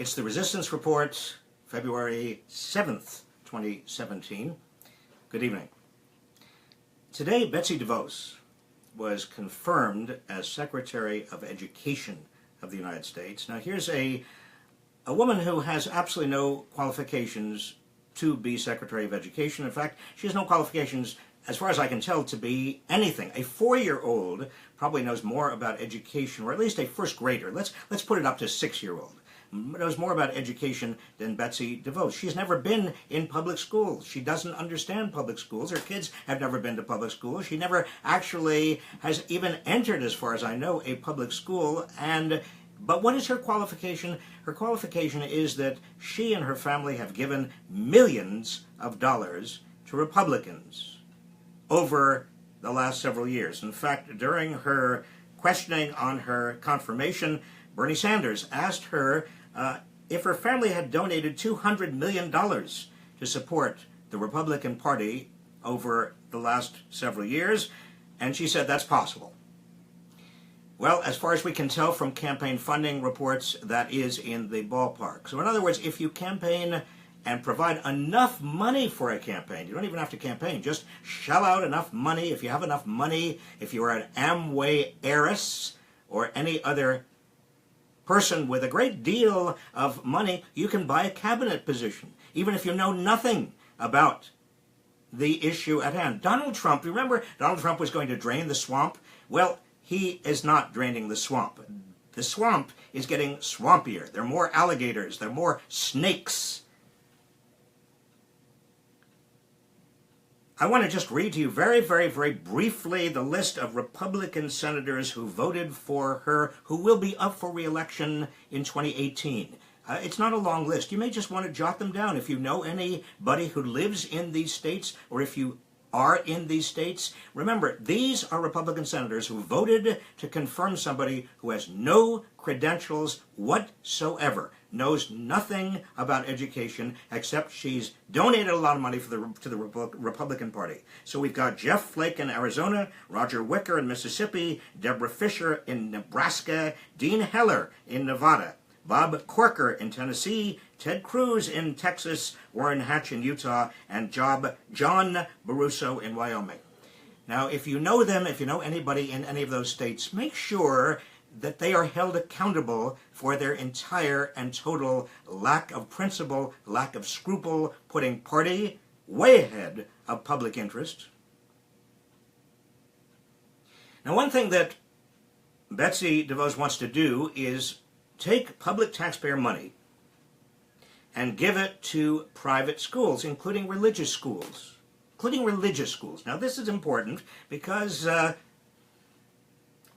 It's the Resistance Report, February 7th, 2017. Good evening. Today, Betsy DeVos was confirmed as Secretary of Education of the United States. Now, here's a woman who has absolutely no qualifications to be Secretary of Education. In fact, she has no qualifications, as far as I can tell, to be anything. A 4-year-old probably knows more about education, or at least a first grader. Let's put it up to 6-year-old. Knows more about education than Betsy DeVos. She's never been in public schools. She doesn't understand public schools. Her kids have never been to public schools. She never actually has even entered, as far as I know, a public school. But what is her qualification? Her qualification is that she and her family have given millions of dollars to Republicans over the last several years. In fact, during her questioning on her confirmation, Bernie Sanders asked her if her family had donated $200 million to support the Republican Party over the last several years, and she said that's possible. Well, as far as we can tell from campaign funding reports, that is in the ballpark. So in other words, if you campaign and provide enough money for a campaign, you don't even have to campaign, just shell out enough money. If you have enough money, if you are an Amway heiress or any other person with a great deal of money, you can buy a cabinet position, even if you know nothing about the issue at hand. Donald Trump, remember Donald Trump was going to drain the swamp? Well, he is not draining the swamp. The swamp is getting swampier. There are more alligators. There are more snakes. I want to just read to you very, very, very briefly the list of Republican senators who voted for her, who will be up for re-election in 2018. It's not a long list. You may just want to jot them down. If you know anybody who lives in these states, or if you are in these states, remember, these are Republican senators who voted to confirm somebody who has no credentials whatsoever, knows nothing about education, except she's donated a lot of money to the Republican Party. So we've got Jeff Flake in Arizona, Roger Wicker in Mississippi, Deborah Fisher in Nebraska, Dean Heller in Nevada, Bob Corker in Tennessee, Ted Cruz in Texas, Warren Hatch in Utah, and John Barroso in Wyoming. Now, if you know them, if you know anybody in any of those states, make sure that they are held accountable for their entire and total lack of principle, lack of scruple, putting party way ahead of public interest. Now, one thing that Betsy DeVos wants to do is take public taxpayer money and give it to private schools, including religious schools. Now, this is important because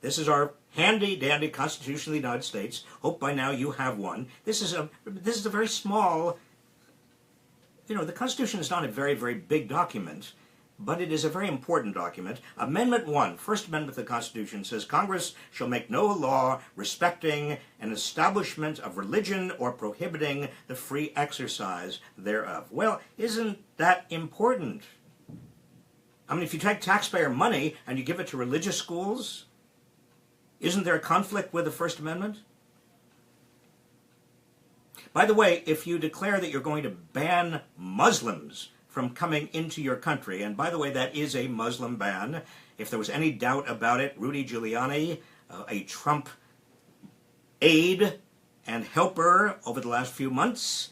this is our handy-dandy Constitution of the United States. Hope by now you have one. This is a very small, the Constitution is not a very, very big document, but it is a very important document. Amendment 1, First Amendment of the Constitution, says Congress shall make no law respecting an establishment of religion or prohibiting the free exercise thereof. Well, isn't that important? I mean, if you take taxpayer money and you give it to religious schools, isn't there a conflict with the First Amendment? By the way, if you declare that you're going to ban Muslims from coming into your country, and by the way, that is a Muslim ban. If there was any doubt about it, Rudy Giuliani, a Trump aide and helper over the last few months,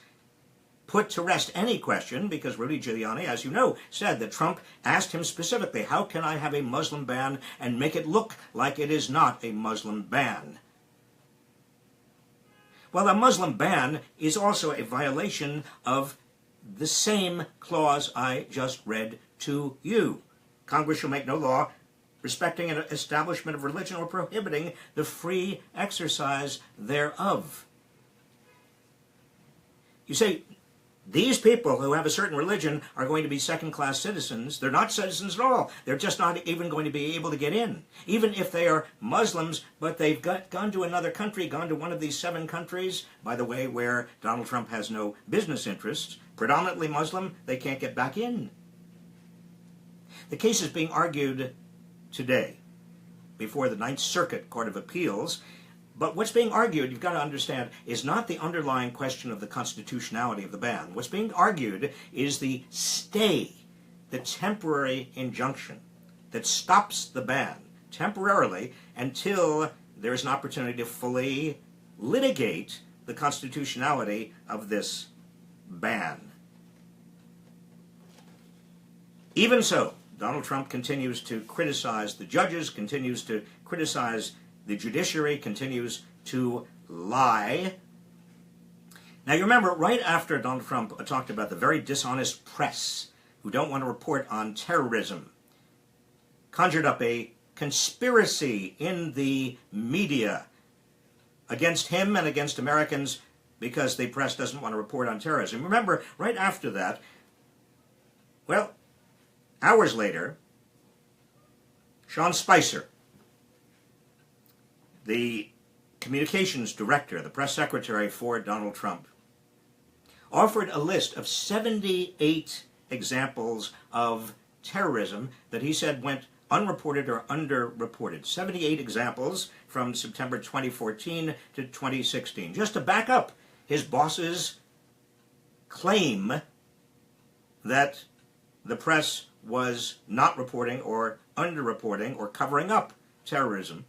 put to rest any question, because Rudy Giuliani, as you know, said that Trump asked him specifically, how can I have a Muslim ban and make it look like it is not a Muslim ban? Well, a Muslim ban is also a violation of the same clause I just read to you. Congress shall make no law respecting an establishment of religion or prohibiting the free exercise thereof. You say, these people who have a certain religion are going to be second-class citizens. They're not citizens at all. They're just not even going to be able to get in. Even if they are Muslims, but they've gone to another country, gone to one of these 7 countries, by the way, where Donald Trump has no business interests, predominantly Muslim, they can't get back in. The case is being argued today before the Ninth Circuit Court of Appeals But what's being argued, you've got to understand, is not the underlying question of the constitutionality of the ban. What's being argued is the stay, the temporary injunction that stops the ban temporarily until there is an opportunity to fully litigate the constitutionality of this ban. Even so, Donald Trump continues to criticize the judges, continues to criticize the judiciary, continues to lie. Now you remember, right after Donald Trump talked about the very dishonest press who don't want to report on terrorism, conjured up a conspiracy in the media against him and against Americans because the press doesn't want to report on terrorism. Remember, right after that, well, hours later, Sean Spicer, the communications director, the press secretary for Donald Trump, offered a list of 78 examples of terrorism that he said went unreported or underreported. 78 examples from September 2014 to 2016. Just to back up his boss's claim that the press was not reporting or underreporting or covering up terrorism.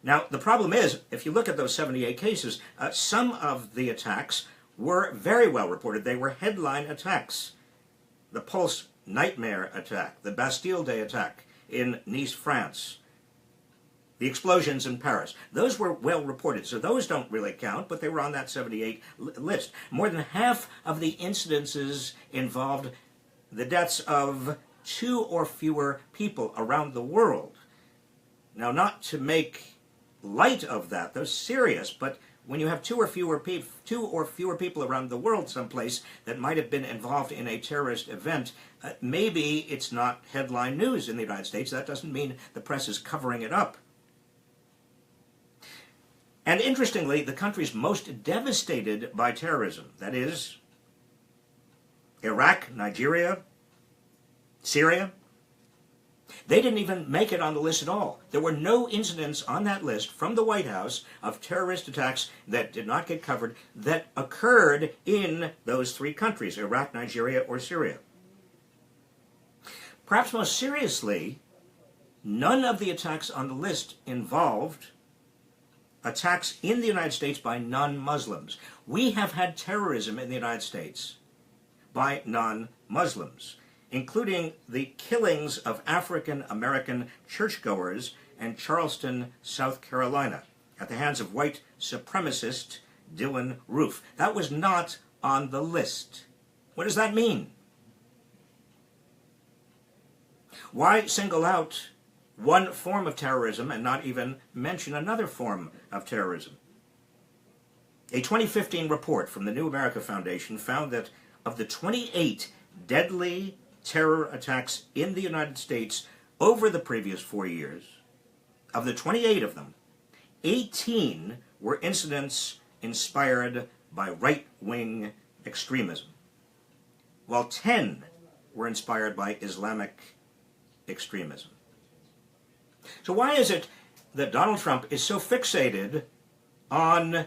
Now, the problem is, if you look at those 78 cases, some of the attacks were very well reported. They were headline attacks. The Pulse Nightmare attack, the Bastille Day attack in Nice, France, the explosions in Paris. Those were well reported, so those don't really count, but they were on that 78 list. More than half of the incidences involved the deaths of 2 or fewer people around the world. Now, not to make light of that, those serious, but when you have 2 or fewer people around the world someplace that might have been involved in a terrorist event, maybe it's not headline news in the United States. That doesn't mean the press is covering it up. And interestingly, the countries most devastated by terrorism, that is, Iraq, Nigeria, Syria, they didn't even make it on the list at all. There were no incidents on that list from the White House of terrorist attacks that did not get covered that occurred in those 3 countries, Iraq, Nigeria, or Syria. Perhaps most seriously, none of the attacks on the list involved attacks in the United States by non-Muslims. We have had terrorism in the United States by non-Muslims, including the killings of African-American churchgoers in Charleston, South Carolina, at the hands of white supremacist Dylann Roof. That was not on the list. What does that mean? Why single out one form of terrorism and not even mention another form of terrorism? A 2015 report from the New America Foundation found that of the 28 deadly terror attacks in the United States over the previous 4 years, of the 28 of them, 18 were incidents inspired by right-wing extremism, while 10 were inspired by Islamic extremism. So why is it that Donald Trump is so fixated on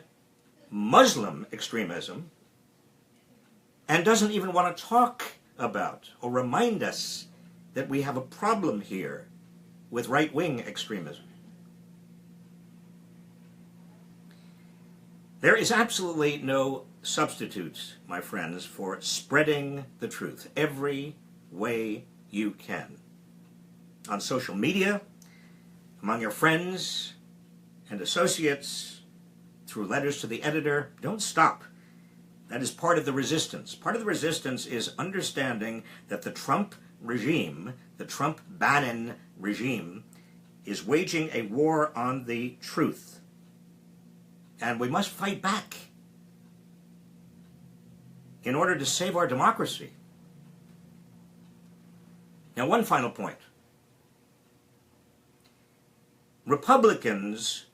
Muslim extremism and doesn't even want to talk about or remind us that we have a problem here with right-wing extremism? There is absolutely no substitute, my friends, for spreading the truth every way you can. On social media, among your friends and associates, through letters to the editor. Don't stop. That is part of the resistance. Part of the resistance is understanding that the Trump regime, the Trump-Bannon regime, is waging a war on the truth. And we must fight back in order to save our democracy. Now, one final point. Republicans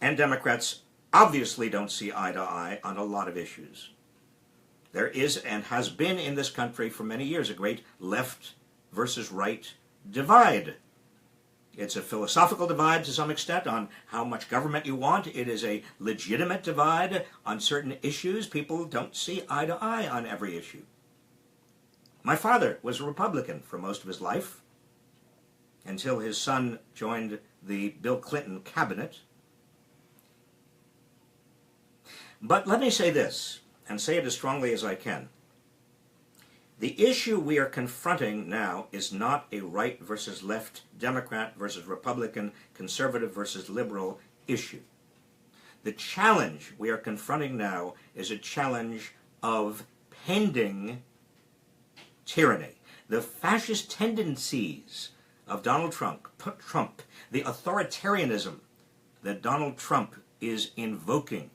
and Democrats obviously don't see eye to eye on a lot of issues. There is and has been in this country for many years a great left versus right divide. It's a philosophical divide to some extent on how much government you want. It is a legitimate divide on certain issues. People don't see eye to eye on every issue. My father was a Republican for most of his life, until his son joined the Bill Clinton cabinet. But let me say this, and say it as strongly as I can. The issue we are confronting now is not a right versus left, Democrat versus Republican, conservative versus liberal issue. The challenge we are confronting now is a challenge of pending tyranny. The fascist tendencies of Donald Trump, the authoritarianism that Donald Trump is invoking,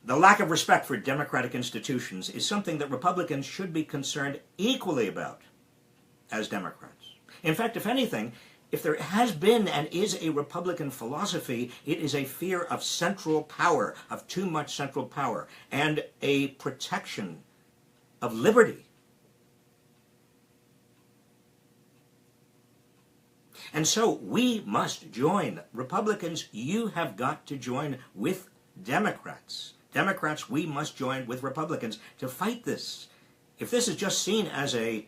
the lack of respect for democratic institutions is something that Republicans should be concerned equally about as Democrats. In fact, if anything, if there has been and is a Republican philosophy, it is a fear of central power, of too much central power, and a protection of liberty. And so we must join. Republicans, you have got to join with Democrats. Democrats, we must join with Republicans to fight this. If this is just seen as a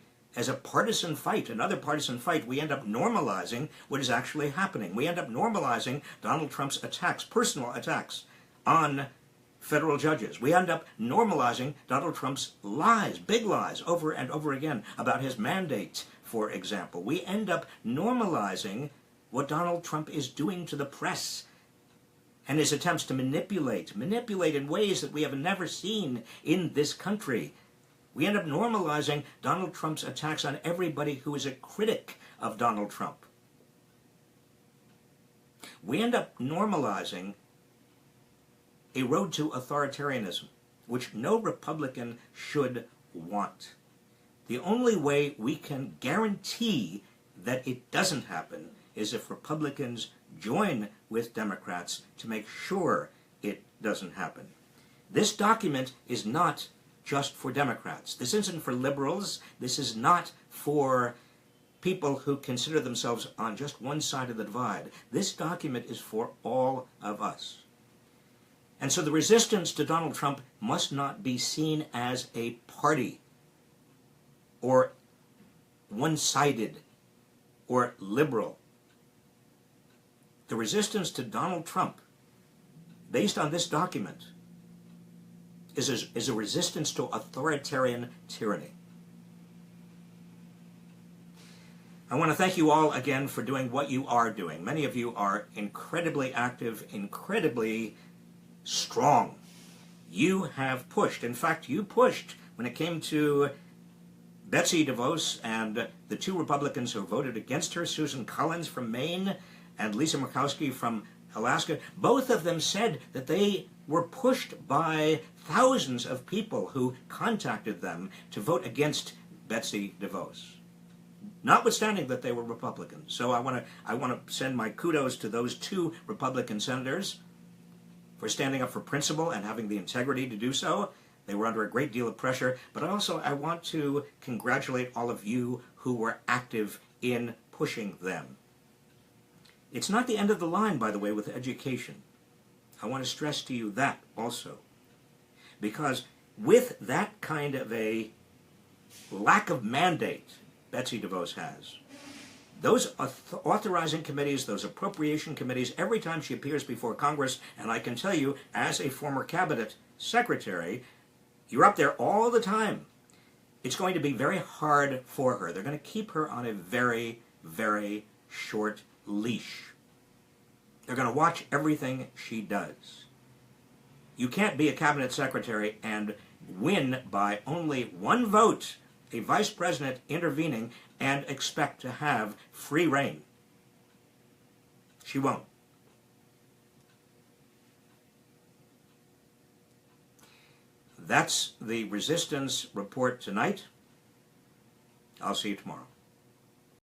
partisan fight, another partisan fight, we end up normalizing what is actually happening. We end up normalizing Donald Trump's attacks, personal attacks, on federal judges. We end up normalizing Donald Trump's lies, big lies, over and over again about his mandate, for example. We end up normalizing what Donald Trump is doing to the press and his attempts to manipulate in ways that we have never seen in this country. We end up normalizing Donald Trump's attacks on everybody who is a critic of Donald Trump. We end up normalizing a road to authoritarianism, which no Republican should want. The only way we can guarantee that it doesn't happen is if Republicans join with Democrats to make sure it doesn't happen. This document is not just for Democrats. This isn't for liberals. This is not for people who consider themselves on just one side of the divide. This document is for all of us. And so the resistance to Donald Trump must not be seen as a party or one-sided or liberal. The resistance to Donald Trump, based on this document, is a resistance to authoritarian tyranny. I want to thank you all again for doing what you are doing. Many of you are incredibly active, incredibly strong. You have pushed. In fact, you pushed when it came to Betsy DeVos and the two Republicans who voted against her, Susan Collins from Maine and Lisa Murkowski from Alaska. Both of them said that they were pushed by thousands of people who contacted them to vote against Betsy DeVos, notwithstanding that they were Republicans. So I want to send my kudos to those two Republican senators for standing up for principle and having the integrity to do so. They were under a great deal of pressure, but I want to congratulate all of you who were active in pushing them. It's not the end of the line, by the way, with education. I want to stress to you that also. Because with that kind of a lack of mandate Betsy DeVos has, those authorizing committees, those appropriation committees, every time she appears before Congress, and I can tell you, as a former cabinet secretary, you're up there all the time. It's going to be very hard for her. They're going to keep her on a very, very short leash. They're going to watch everything she does. You can't be a cabinet secretary and win by only one vote, a vice president intervening, and expect to have free reign. She won't. That's the Resistance Report tonight. I'll see you tomorrow.